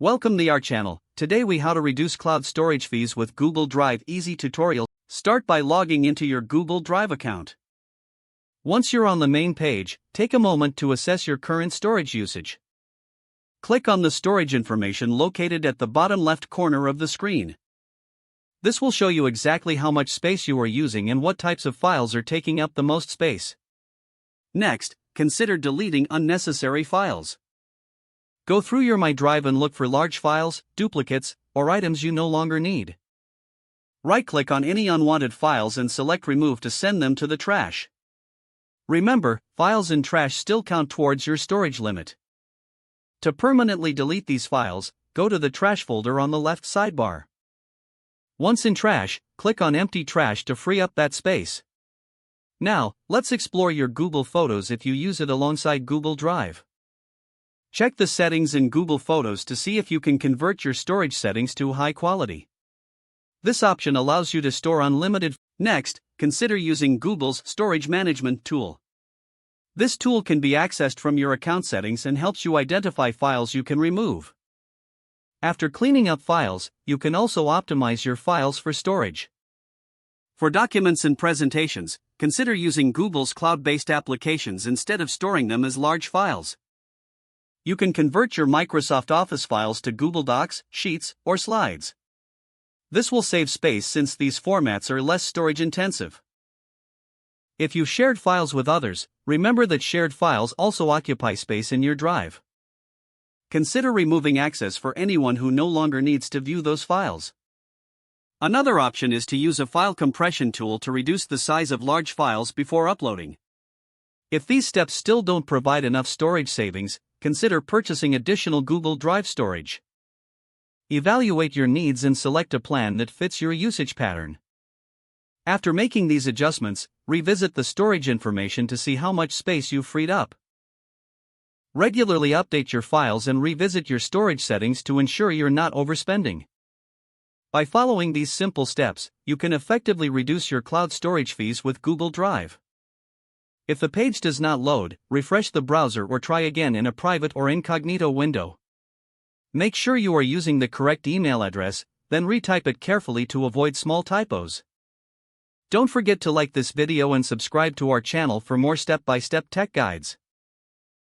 Welcome to our channel. Today we how to reduce cloud storage fees with Google Drive easy tutorial. Start by logging into your Google Drive account. Once you're on the main page, take a moment to assess your current storage usage. Click on the storage information located at the bottom left corner of the screen. This will show you exactly how much space you are using and what types of files are taking up the most space. Next, consider deleting unnecessary files. Go through your My Drive and look for large files, duplicates, or items you no longer need. Right-click on any unwanted files and select Remove to send them to the trash. Remember, files in trash still count towards your storage limit. To permanently delete these files, go to the Trash folder on the left sidebar. Once in trash, click on Empty Trash to free up that space. Now, let's explore your Google Photos if you use it alongside Google Drive. Check the settings in Google Photos to see if you can convert your storage settings to high quality. This option allows you to store unlimited. Next, consider using Google's Storage Management tool. This tool can be accessed from your account settings and helps you identify files you can remove. After cleaning up files, you can also optimize your files for storage. For documents and presentations, consider using Google's cloud-based applications instead of storing them as large files. You can convert your Microsoft Office files to Google Docs, Sheets, or Slides. This will save space since these formats are less storage intensive. If you shared files with others, remember that shared files also occupy space in your drive. Consider removing access for anyone who no longer needs to view those files. Another option is to use a file compression tool to reduce the size of large files before uploading. If these steps still don't provide enough storage savings, consider purchasing additional Google Drive storage. Evaluate your needs and select a plan that fits your usage pattern. After making these adjustments, revisit the storage information to see how much space you've freed up. Regularly update your files and revisit your storage settings to ensure you're not overspending. By following these simple steps, you can effectively reduce your cloud storage fees with Google Drive. If the page does not load, refresh the browser or try again in a private or incognito window. Make sure you are using the correct email address, then retype it carefully to avoid small typos. Don't forget to like this video and subscribe to our channel for more step-by-step tech guides.